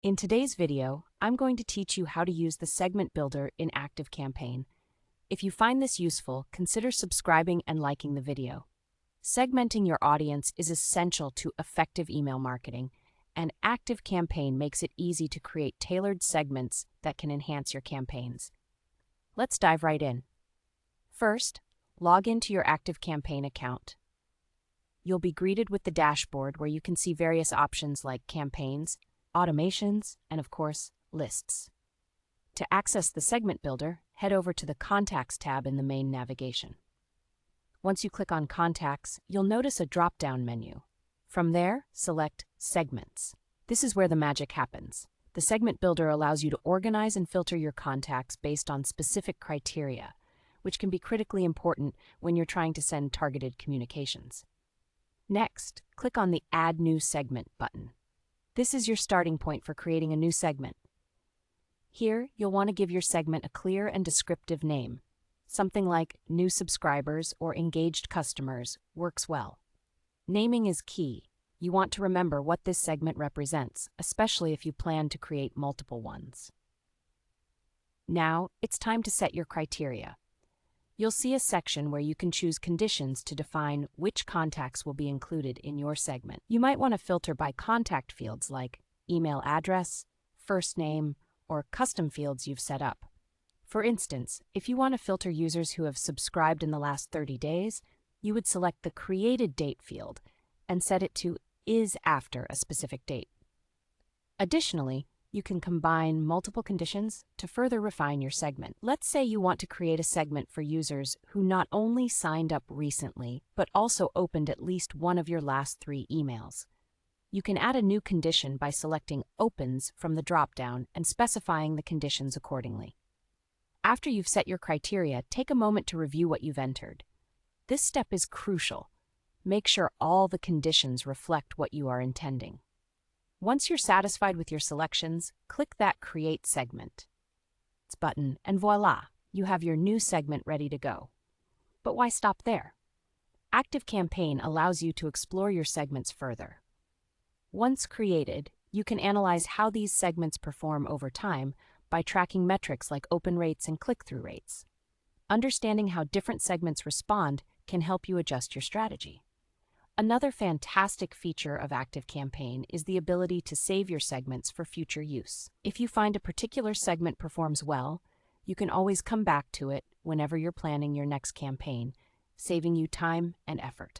In today's video, I'm going to teach you how to use the segment builder in ActiveCampaign. If you find this useful, consider subscribing and liking the video. Segmenting your audience is essential to effective email marketing, and ActiveCampaign makes it easy to create tailored segments that can enhance your campaigns. Let's dive right in. First, log into your ActiveCampaign account. You'll be greeted with the dashboard where you can see various options like campaigns, automations, and of course, lists. To access the segment builder, head over to the Contacts tab in the main navigation. Once you click on Contacts, you'll notice a drop-down menu. From there, select Segments. This is where the magic happens. The segment builder allows you to organize and filter your contacts based on specific criteria, which can be critically important when you're trying to send targeted communications. Next, click on the Add New Segment button. This is your starting point for creating a new segment. Here, you'll want to give your segment a clear and descriptive name. Something like New Subscribers or Engaged Customers works well. Naming is key. You want to remember what this segment represents, especially if you plan to create multiple ones. Now, it's time to set your criteria. You'll see a section where you can choose conditions to define which contacts will be included in your segment. You might want to filter by contact fields like email address, first name, or custom fields you've set up. For instance, if you want to filter users who have subscribed in the last 30 days, you would select the Created Date field and set it to Is After a specific date. Additionally, you can combine multiple conditions to further refine your segment. Let's say you want to create a segment for users who not only signed up recently, but also opened at least one of your last 3 emails. You can add a new condition by selecting Opens from the drop-down and specifying the conditions accordingly. After you've set your criteria, take a moment to review what you've entered. This step is crucial. Make sure all the conditions reflect what you are intending. Once you're satisfied with your selections, click that Create Segment button, and voila, you have your new segment ready to go. But why stop there? ActiveCampaign allows you to explore your segments further. Once created, you can analyze how these segments perform over time by tracking metrics like open rates and click-through rates. Understanding how different segments respond can help you adjust your strategy. Another fantastic feature of ActiveCampaign is the ability to save your segments for future use. If you find a particular segment performs well, you can always come back to it whenever you're planning your next campaign, saving you time and effort.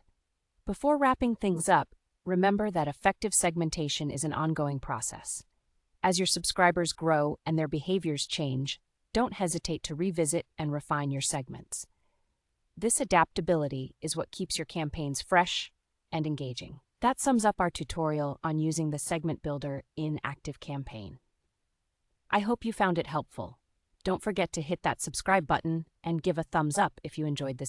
Before wrapping things up, remember that effective segmentation is an ongoing process. As your subscribers grow and their behaviors change, don't hesitate to revisit and refine your segments. This adaptability is what keeps your campaigns fresh and engaging. That sums up our tutorial on using the segment builder in ActiveCampaign. I hope you found it helpful. Don't forget to hit that subscribe button and give a thumbs up if you enjoyed this